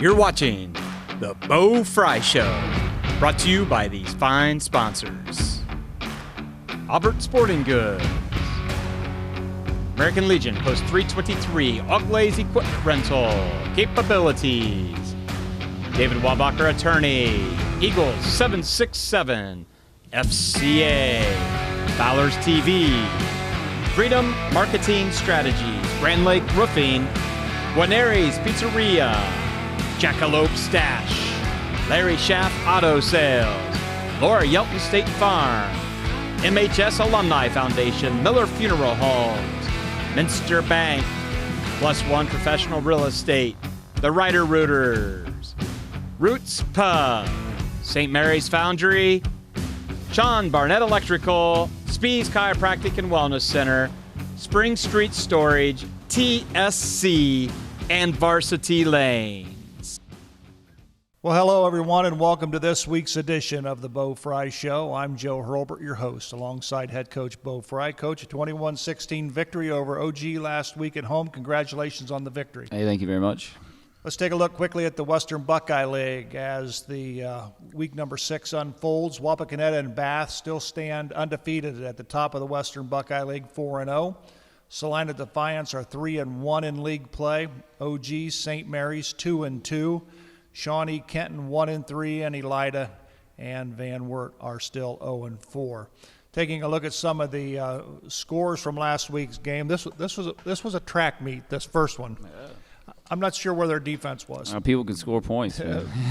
You're watching The Bo Frye Show, brought to you by these fine sponsors. Albert Sporting Goods, American Legion Post 323, Oglaze Equipment Rental, Capabilities, David Wabacher Attorney, Eagles 767, FCA, Fowler's TV, Freedom Marketing Strategies, Grand Lake Roofing, Guarneri's Pizzeria, Jackalope Stash, Larry Schaff Auto Sales, Laura Yelton State Farm, MHS Alumni Foundation, Miller Funeral Homes, Minster Bank, Plus One Professional Real Estate, The Ryder Rooters, Roots Pub, St. Mary's Foundry, Sean Barnett Electrical, Spees Chiropractic and Wellness Center, Spring Street Storage, TSC, and Varsity Lanes. Well, hello, everyone, and welcome to this week's edition of the Bo Frye Show. I'm Joe Hurlbert, your host, alongside head coach Bo Frye. Coach, a 21-16 victory over OG last week at home. Congratulations on the victory. Hey, thank you very much. Let's take a look quickly at the Western Buckeye League as the week number 6 unfolds. Wapakoneta and Bath still stand undefeated at the top of the Western Buckeye League, 4-0. Salina Defiance are 3-1 in league play. OG St. Mary's 2-2. Shawnee Kenton 1-3, and Elida and Van Wert are still 0-4. Taking a look at some of the scores from last week's game, this was a track meet. This first one. I'm not sure where their defense was. People can score points.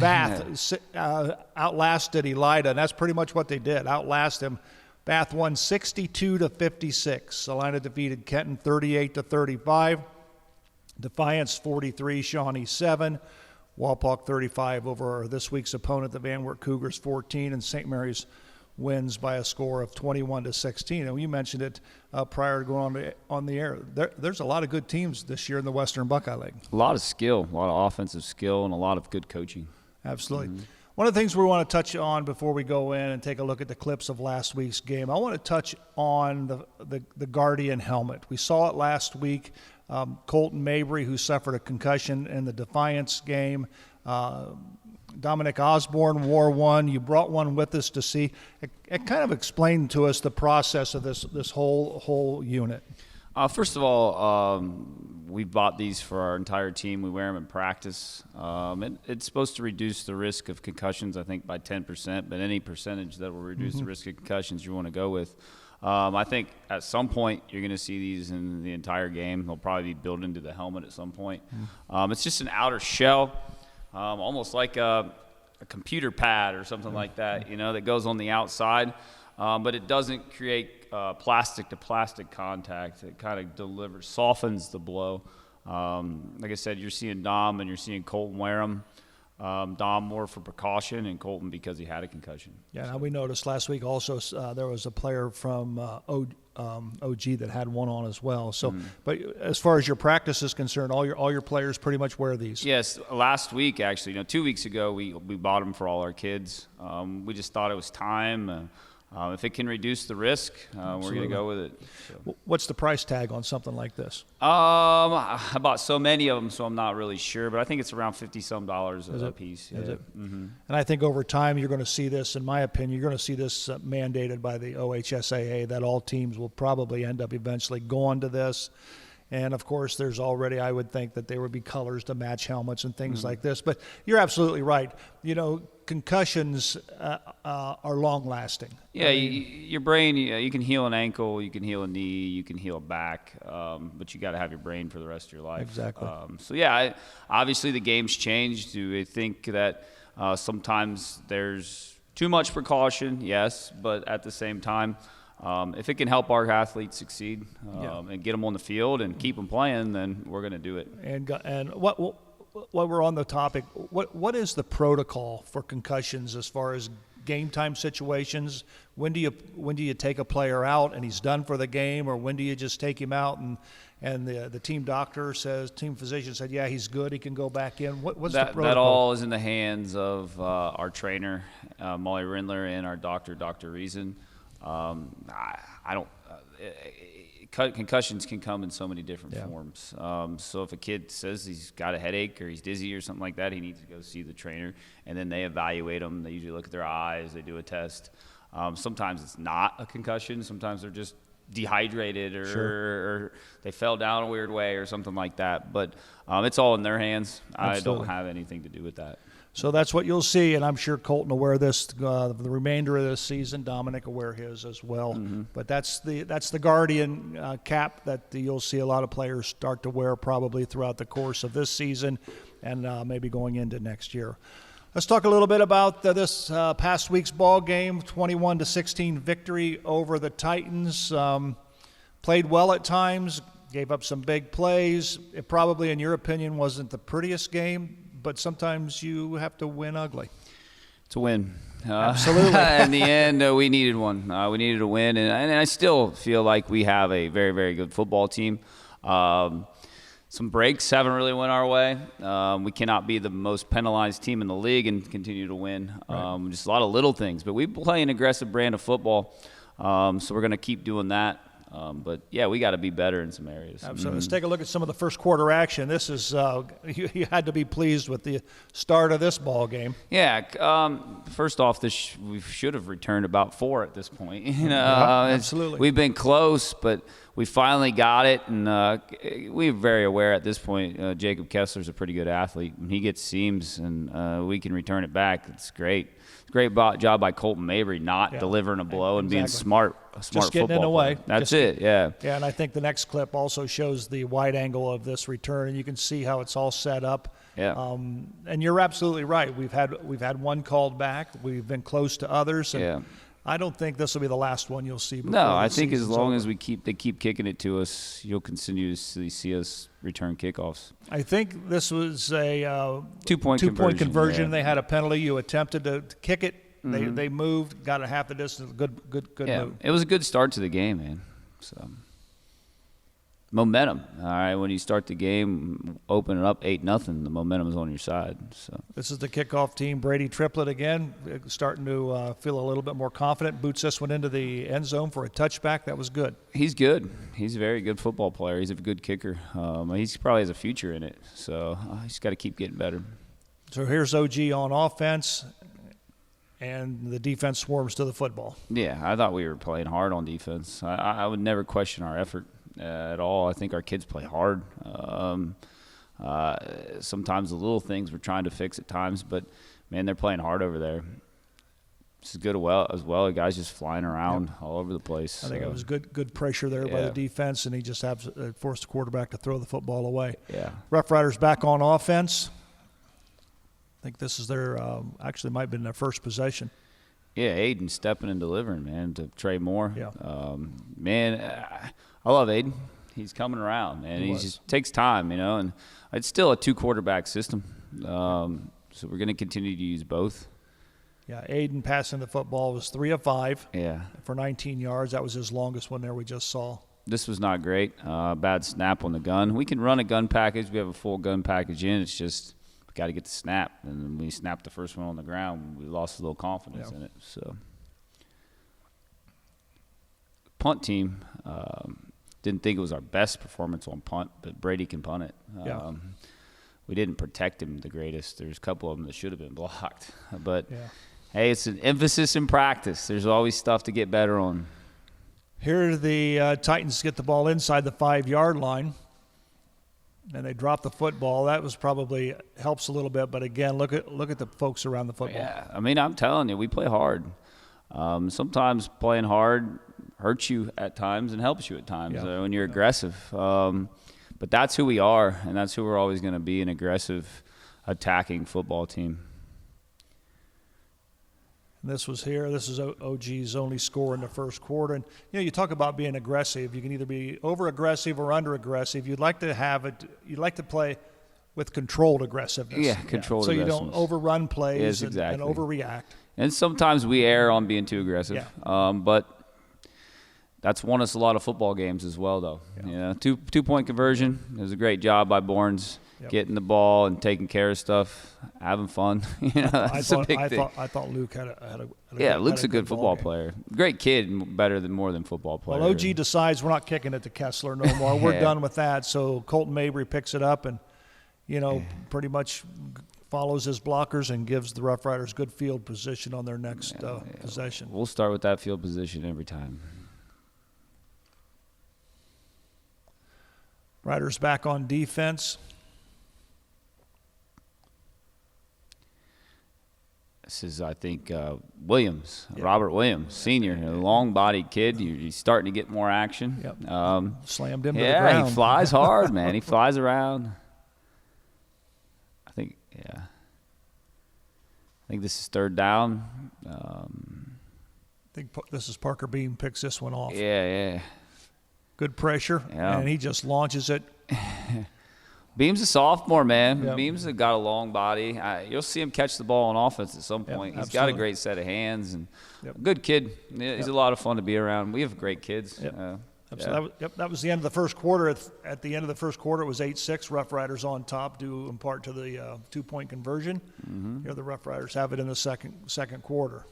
Bath outlasted Elida, and that's pretty much what they did. Outlast them. Bath won 62-56. Salina defeated Kenton 38-35. Defiance 43, Shawnee 7. Walpock 35 over this week's opponent, the Van Wert Cougars 14, and St. Mary's wins by a score of 21-16. And you mentioned it prior to going on the air. There's a lot of good teams this year in the Western Buckeye League. A lot of skill, a lot of offensive skill, and a lot of good coaching. Absolutely. Mm-hmm. One of the things we want to touch on before we go in and take a look at the clips of last week's game, I want to touch on the Guardian helmet. We saw it last week. Colton Mabry, who suffered a concussion in the Defiance game. Dominic Osborne wore one. You brought one with us to see. It kind of explained to us the process of this whole unit. First of all, we bought these for our entire team. We wear them in practice. It's supposed to reduce the risk of concussions, I think, by 10%, but any percentage that will reduce the risk of concussions you want to go with. I think at some point you're going to see these in the entire game. They'll probably be built into the helmet at some point. It's just an outer shell, almost like a computer pad or something like that, that goes on the outside. But it doesn't create plastic-to-plastic contact. It kind of softens the blow. Like I said, you're seeing Dom and you're seeing Colton wear them. Dom more for precaution, and Colton because he had a concussion. Yeah, now we noticed last week also there was a player from OG that had one on as well. So, but as far as your practice is concerned, all your players pretty much wear these. Yes, last week actually, 2 weeks ago we bought them for all our kids. We just thought it was time. If it can reduce the risk, we're going to go with it. So. What's the price tag on something like this? I bought so many of them, so I'm not really sure, but I think it's around $50-some a piece. Is it? And I think over time you're going to see this, in my opinion, you're going to see this mandated by the OHSAA, that all teams will probably end up eventually going to this. And, of course, there's already, I would think, that there would be colors to match helmets and things like this. But you're absolutely right. Concussions are long-lasting. Yeah, your brain, you can heal an ankle, you can heal a knee, you can heal a back, but you got to have your brain for the rest of your life. Exactly. Obviously the game's changed. Do I think that sometimes there's too much precaution? Yes, but at the same time, if it can help our athletes succeed and get them on the field and keep them playing, then we're going to do it. And while we're on the topic, what is the protocol for concussions as far as game time situations? When do you take a player out and he's done for the game, or when do you just take him out and the team physician said, yeah, he's good, he can go back in? What's the protocol? That all is in the hands of our trainer, Molly Rindler, and our doctor, Dr. Reason. concussions can come in so many different forms. So if a kid says he's got a headache or he's dizzy or something like that, he needs to go see the trainer, and then they evaluate them. They usually look at their eyes. They do a test. Sometimes it's not a concussion. Sometimes they're just dehydrated or they fell down a weird way or something like that. But it's all in their hands. Absolutely. I don't have anything to do with that. So that's what you'll see, and I'm sure Colton will wear this the remainder of this season. Dominic will wear his as well. But that's the Guardian cap that you'll see a lot of players start to wear probably throughout the course of this season and maybe going into next year. Let's talk a little bit about this past week's ball game, 21-16 victory over the Titans. Played well at times, gave up some big plays. It probably, in your opinion, wasn't the prettiest game, but sometimes you have to win ugly. To win. Absolutely. In the end, we needed one. We needed a win, and I still feel like we have a very, very good football team. Some breaks haven't really went our way. We cannot be the most penalized team in the league and continue to win. Right. Just a lot of little things. But we play an aggressive brand of football, so we're going to keep doing that. But, yeah, we got to be better in some areas. Absolutely. Let's take a look at some of the first quarter action. This is you had to be pleased with the start of this ball game. Yeah. First off, we should have returned about 4 at this point. Absolutely. We've been close, but we finally got it. And we're very aware at this point Jacob Kessler's a pretty good athlete. When he gets seams and we can return it back, it's great. Great job by Colton Mabry not delivering a blow and being smart just getting football in the way. That's it, yeah. Yeah, and I think the next clip also shows the wide angle of this return, and you can see how it's all set up. Yeah. And you're absolutely right. We've had one called back. We've been close to others. And I don't think this will be the last one you'll see. No, I think as long as they keep kicking it to us, you'll continuously see us return kickoffs. I think this was a two-point conversion. Yeah. They had a penalty. You attempted to kick it. They moved, got it half the distance. Good move. It was a good start to the game, man. So momentum. All right, when you start the game, open it up 8-0, the momentum is on your side. So this is the kickoff team. Brady Triplett again, starting to feel a little bit more confident. Boots this one into the end zone for a touchback. That was good. He's good. He's a very good football player. He's a good kicker. He probably has a future in it. So he's got to keep getting better. So here's OG on offense. And the defense swarms to the football. Yeah, I thought we were playing hard on defense. I would never question our effort at all. I think our kids play hard. Sometimes the little things we're trying to fix at times, but, man, they're playing hard over there. This is good as well. The guys just flying around all over the place. I think it was good pressure there by the defense, and he just forced the quarterback to throw the football away. Yeah. Rough Riders back on offense. I think this is their actually might have been their first possession. Yeah, Aiden stepping and delivering, man, to Trey Moore. Yeah. I love Aiden. He's coming around, man. He just takes time, and it's still a 2-quarterback system. So we're going to continue to use both. Yeah, Aiden passing the football was 3 of 5 for 19 yards. That was his longest one there we just saw. This was not great. Bad snap on the gun. We can run a gun package. We have a full gun package in. It's just – got to get the snap, and when we snapped the first one on the ground, we lost a little confidence in it. So, punt team didn't think it was our best performance on punt, but Brady can punt it. We didn't protect him the greatest. There's a couple of them that should have been blocked, but hey, it's an emphasis in practice. There's always stuff to get better on. Here the Titans get the ball inside the 5-yard line. And they dropped the football. That was probably helps a little bit. But, again, look at the folks around the football. Yeah, I mean, I'm telling you, we play hard. Sometimes playing hard hurts you at times and helps you at times when you're aggressive. But that's who we are, and that's who we're always going to be, an aggressive, attacking football team. And this was here. This is OG's only score in the first quarter. And, you talk about being aggressive. You can either be over-aggressive or under-aggressive. You'd like to have it. You'd like to play with controlled aggressiveness. Yeah, controlled aggressiveness. So you don't overrun plays and overreact. And sometimes we err on being too aggressive. Yeah. But that's won us a lot of football games as well, though. Yeah. Two-point conversion. It was a great job by Bournes. getting the ball and taking care of stuff, having fun. That's a big thing. I thought Luke had a Luke's a good football player. Great kid, more than football player. Well, OG decides we're not kicking it to Kessler no more. We're done with that. So Colton Mabry picks it up and, pretty much follows his blockers and gives the Rough Riders good field position on their next possession. We'll start with that field position every time. Riders back on defense. This is, I think, Williams, Robert Williams, senior, a long-bodied kid. He's starting to get more action. Yep. Slammed him to the ground. Yeah, he flies hard, man. He flies around. I think this is third down. I think this is Parker Beam picks this one off. Yeah. Good pressure, and he just launches it. Beam's a sophomore, man. Yep. Beam's got a long body. You'll see him catch the ball on offense at some point. He's got a great set of hands and a good kid. He's a lot of fun to be around. We have great kids. Yep. That was the end of the first quarter. At the end of the first quarter, it was 8-6. Rough Riders on top, due in part to the 2-point conversion. Mm-hmm. Here the Rough Riders have it in the second quarter.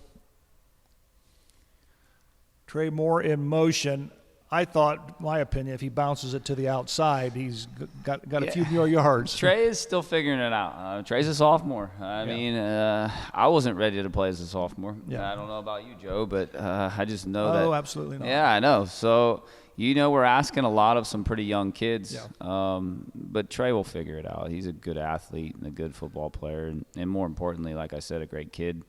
Trey Moore in motion. I thought, my opinion, if he bounces it to the outside, he's got a few more yards. Trey is still figuring it out. Trey's a sophomore. I mean, I wasn't ready to play as a sophomore. I don't know about you, Joe, but I just know that. Oh, absolutely not. Yeah, I know. So, we're asking a lot of some pretty young kids. But Trey will figure it out. He's a good athlete and a good football player. And more importantly, like I said, a great kid.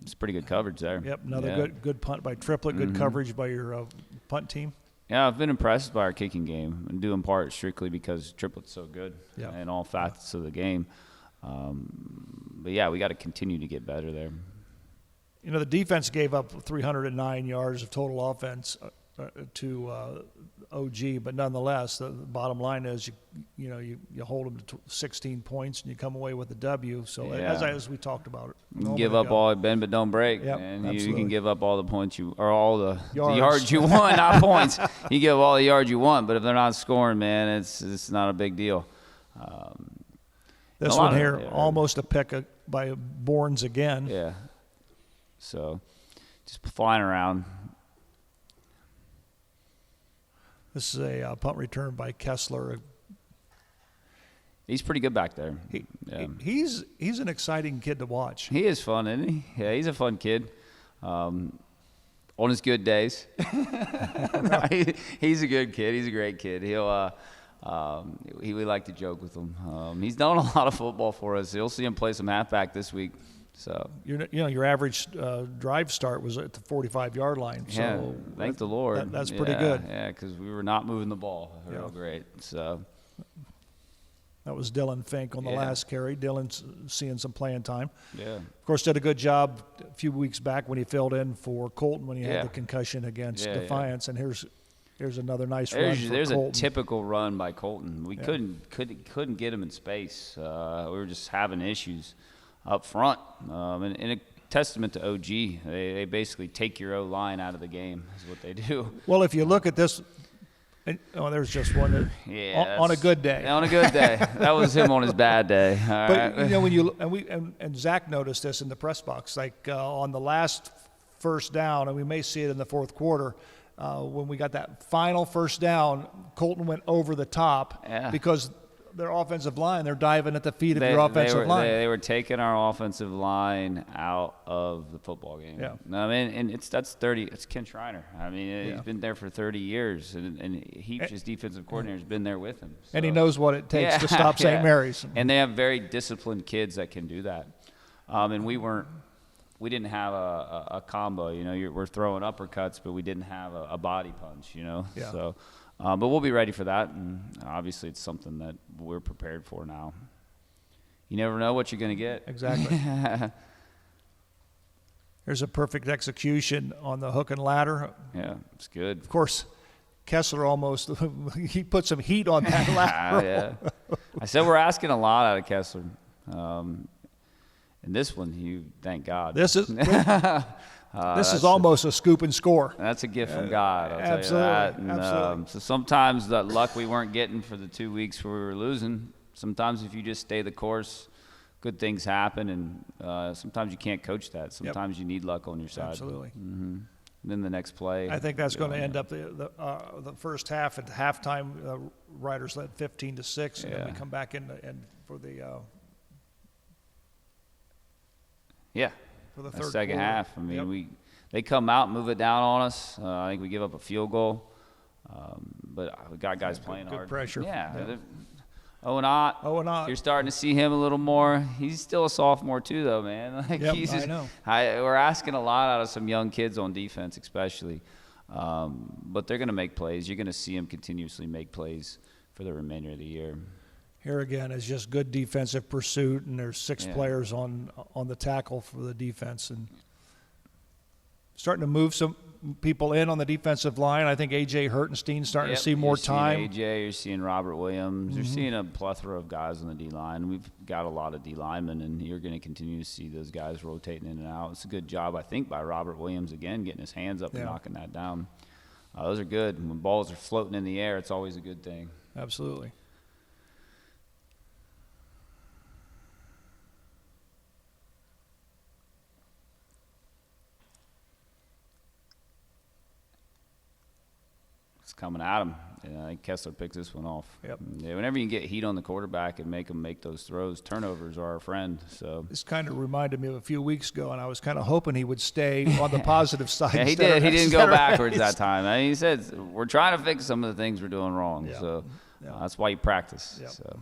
It's pretty good coverage there. Yep, another good punt by Triplett, good coverage by your punt team. Yeah, I've been impressed by our kicking game, and due in part strictly because Triplett's so good in all facets of the game. But we got to continue to get better there. The defense gave up 309 yards of total offense to OG, but nonetheless, the bottom line is you hold them to 16 points and you come away with a W. So as we talked about it, you can give up all bend but don't break, and you can give up all the points all the yards you want, not points. You give all the yards you want, but if they're not scoring, man, it's not a big deal. This one here, almost a pick by Bournes again. Yeah. So just flying around. This is a punt return by Kessler. He's pretty good back there. He's an exciting kid to watch. He is fun, isn't he? Yeah, he's a fun kid. On his good days. He's a good kid. He's a great kid. We like to joke with him. He's done a lot of football for us. You'll see him play some halfback this week. So your average drive start was at the 45-yard line. So thank the Lord. That's pretty good. Yeah, because we were not moving the ball real great. So that was Dylan Fink on the last carry. Dylan's seeing some playing time. Yeah. Of course, did a good job a few weeks back when he filled in for Colton when he had the concussion against Defiance. And here's another nice run for There's Colton. a typical run by Colton. We couldn't get him in space. We were just having issues up front, and a testament to OG. They basically take your O-line out of the game is what they do. Well, if you look at this, there's just one on a good day. On a good day. That was him on his bad day. But when Zach noticed this in the press box, like on the last first down, and we may see it in the fourth quarter, when we got that final first down, Colton went over the top because their offensive line, they're diving at the feet of your offensive line. They were taking our offensive line out of the football game. Yeah. I mean, and it's Ken Schreiner. I mean, he's been there for 30 years, and his defensive coordinator has been there with him. So. And he knows what it takes to stop St. Mary's. And they have very disciplined kids that can do that. And we didn't have a combo. We're throwing uppercuts, but we didn't have a body punch. Yeah. So. But we'll be ready for that, and obviously it's something that we're prepared for now. You never know what you're going to get. Exactly. There's a perfect execution on the hook and ladder. Yeah, it's good. Of course, Kessler he put some heat on that ladder. Yeah. I said we're asking a lot out of Kessler. And this one, thank God. This is almost a scoop and score. That's a gift from God, I'll tell you that. And, Absolutely. so sometimes that luck we weren't getting for the 2 weeks where we were losing, sometimes if you just stay the course, good things happen, and sometimes you can't coach that. Sometimes you need luck on your side. Absolutely. Mm-hmm. Then the next play. I think that's going to end up the first half. At halftime, Riders led 15-6, and then we come back in and for the for the third second quarter. half. I mean, they come out, move it down on us. I think we give up a field goal, but we got guys playing good hard. pressure. Yeah. Owen Ott. You're starting to see him a little more. He's still a sophomore too, though, man. Like I know. We're asking a lot out of some young kids on defense, especially. But they're going to make plays. You're going to see them continuously make plays for the remainder of the year. Here again is just good defensive pursuit, and there's 6 players on the tackle for the defense, and starting to move some people in on the defensive line. I think A.J. Hurtenstein's starting to see more time. You're seeing A.J., you're seeing Robert Williams. You're seeing a plethora of guys on the D-line. We've got a lot of D-linemen, and you're going to continue to see those guys rotating in and out. It's a good job, I think, by Robert Williams, again, getting his hands up and knocking that down. Those are good. When balls are floating in the air, it's always a good thing. Absolutely. Coming at him. I think Kessler picks this one off. Yep. Yeah, whenever you can get heat on the quarterback and make them make those throws, turnovers are our friend. So this kind of reminded me of a few weeks ago, and I was kind of hoping he would stay on the positive side. Yeah, he did. He didn't go backwards that time. I mean, he said, we're trying to fix some of the things we're doing wrong. Yeah. So that's why you practice. Yep. So.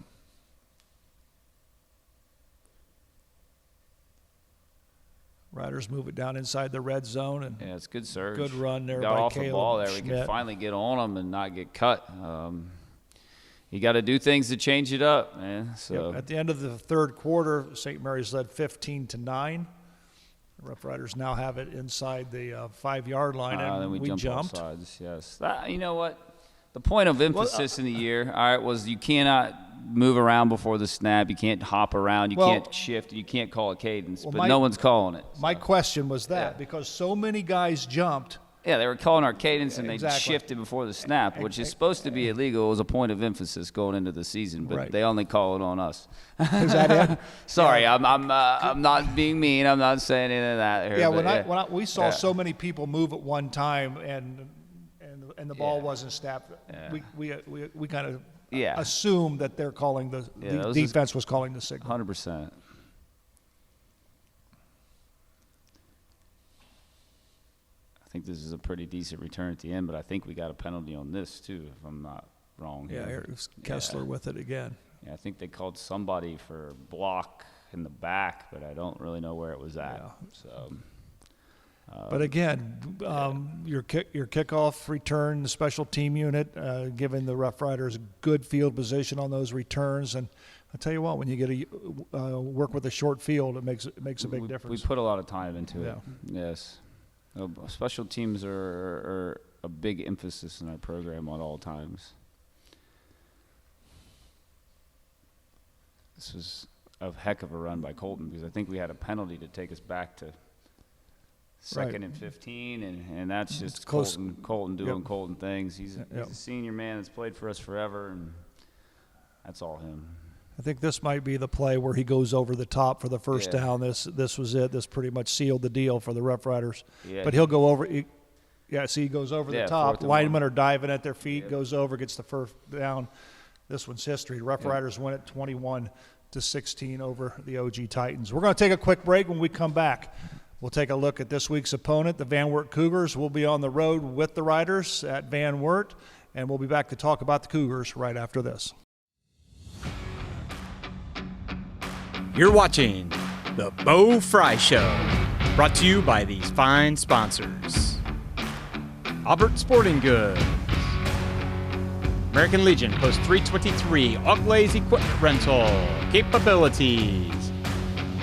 Riders move it down inside the red zone, and it's good surge. Good run there got by off Caleb the ball there. Schmidt. We can finally get on them and not get cut. You got to do things to change it up, man. So at the end of the third quarter, St. Mary's led 15-9. The Rough Riders now have it inside the 5-yard line, and then we jumped. Off sides. Yes, you know what? The point of emphasis in the year, all right, was you cannot move around before the snap. You can't hop around. You can't shift. You can't call a cadence. But no one's calling it. My question was that because so many guys jumped. Yeah, they were calling our cadence, and they shifted before the snap, which is supposed to be illegal. It was a point of emphasis going into the season, but they only call it on us. Is that it? Sorry, I'm not being mean. I'm not saying any of that here. Yeah, we saw so many people move at one time, and the ball wasn't snapped. We kind of assumed that they're calling the defense was calling the signal. 100%. I think this is a pretty decent return at the end, but I think we got a penalty on this too, if I'm not wrong. Yeah, here's Kessler with it again. Yeah, I think they called somebody for block in the back, but I don't really know where it was at. Yeah. So. But again, your kickoff return, the special team unit, giving the Rough Riders good field position on those returns, and I tell you what, when you get to work with a short field, it makes a big difference. We put a lot of time into it. Yes, special teams are a big emphasis in our program at all times. This was a heck of a run by Colton because I think we had a penalty to take us back to second and 15, and that's just Colton doing Colton things. He's a senior man that's played for us forever, and that's all him. I think this might be the play where he goes over the top for the first down. This was it. This pretty much sealed the deal for the Rough Riders. Yeah, but he'll go over. He goes over the top. Linemen are diving at their feet. Goes over, gets the first down. This one's history. Rough Riders win it 21-16 over the OG Titans. We're going to take a quick break. When we come back, we'll take a look at this week's opponent, the Van Wert Cougars. We'll be on the road with the Riders at Van Wert, and we'll be back to talk about the Cougars right after this. You're watching the Bo Frye Show, brought to you by these fine sponsors. Albert Sporting Goods, American Legion Post 323, Auclays Equipment Rental, Capabilities,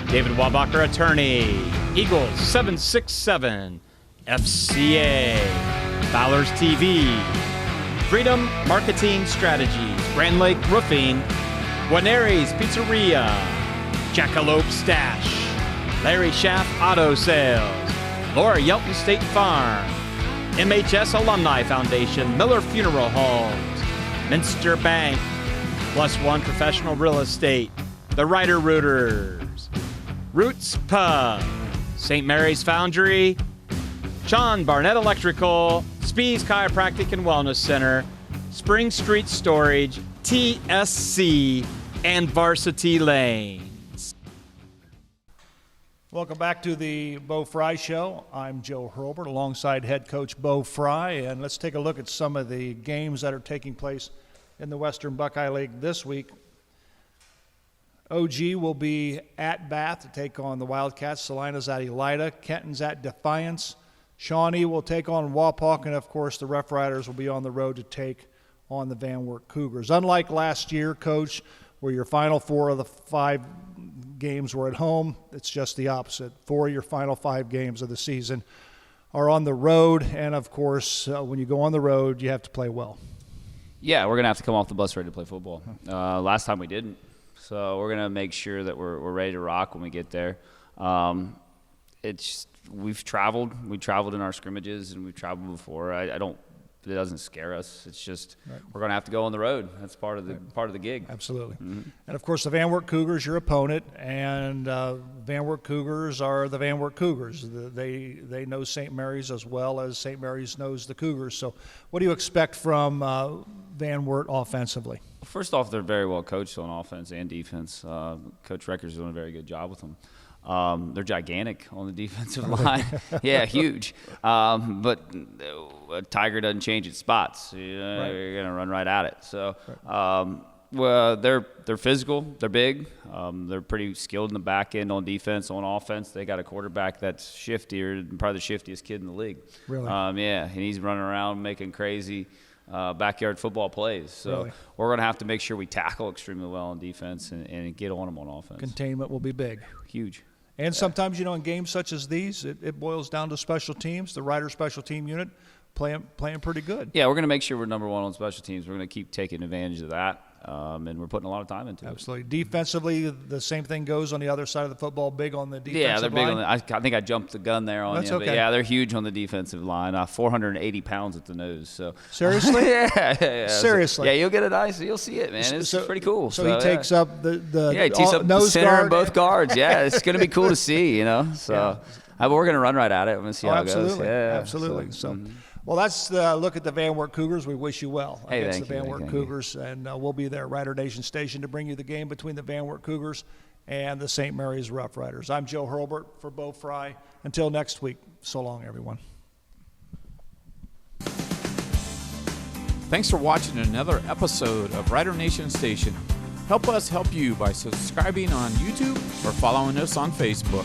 David Wabacher Attorney, Eagles 767, FCA, Fowler's TV, Freedom Marketing Strategies, Grand Lake Roofing, Guarneri's Pizzeria, Jackalope Stash, Larry Schaff Auto Sales, Laura Yelton State Farm, MHS Alumni Foundation, Miller Funeral Homes, Minster Bank, Plus One Professional Real Estate, the Ryder Rooters, Roots Pub, St. Mary's Foundry, John Barnett Electrical, Spees Chiropractic and Wellness Center, Spring Street Storage, TSC, and Varsity Lanes. Welcome back to the Bo Frye Show. I'm Joe Hurlbert alongside head coach Bo Frye, and let's take a look at some of the games that are taking place in the Western Buckeye League this week. OG will be at Bath to take on the Wildcats. Salina's at Elida. Kenton's at Defiance. Shawnee will take on Wapak, and of course the Rough Riders will be on the road to take on the Van Wert Cougars. Unlike last year, Coach, where your final 4 of the 5 games were at home, it's just the opposite. 4 of your final 5 games of the season are on the road, and of course when you go on the road, you have to play well. Yeah, we're going to have to come off the bus ready to play football. Last time we didn't. So we're going to make sure that we're ready to rock when we get there. We've traveled. We traveled in our scrimmages, and we've traveled before. It doesn't scare us. It's just we're going to have to go on the road. That's part of the gig. Absolutely. Mm-hmm. And of course, the Van Wert Cougars, your opponent, and Van Wert Cougars are the Van Wert Cougars. They know St. Mary's as well as St. Mary's knows the Cougars. So, what do you expect from Van Wert offensively? First off, they're very well coached on offense and defense. Coach Recker's doing a very good job with them. They're gigantic on the defensive line. Yeah, huge. But a tiger doesn't change its spots. You're going to run right at it. So, well, they're physical. They're big. They're pretty skilled in the back end on defense. On offense, they got a quarterback that's shiftier, probably the shiftiest kid in the league. Really? Yeah, and he's running around making crazy backyard football plays. So really? We're going to have to make sure we tackle extremely well on defense and get on them on offense. Containment will be big. Huge. And sometimes, in games such as these, it boils down to special teams. The Ryder special team unit playing pretty good. Yeah, we're going to make sure we're number 1 on special teams. We're going to keep taking advantage of that, and we're putting a lot of time into it. Absolutely. Defensively, the same thing goes on the other side of the football, big on the defensive line. Yeah, they're big on I think I jumped the gun there on That's you. okay. But yeah, they're huge on the defensive line, 480 pounds at the nose. So Seriously? yeah. Seriously? So, yeah, you'll get a nice. You'll see it, man. It's pretty cool. So he takes up the he takes up nose the center guard and both guards. Yeah, it's going to be cool to see, So but we're going to run right at it. We're going to see how it goes. Yeah, absolutely. So. Well, that's the look at the Van Wert Cougars. We wish you well against the Van Wert Cougars, and we'll be there at Ryder Nation Station to bring you the game between the Van Wert Cougars and the St. Mary's Rough Riders. I'm Joe Hurlbert for Bo Frye. Until next week, so long, everyone. Thanks for watching another episode of Ryder Nation Station. Help us help you by subscribing on YouTube or following us on Facebook.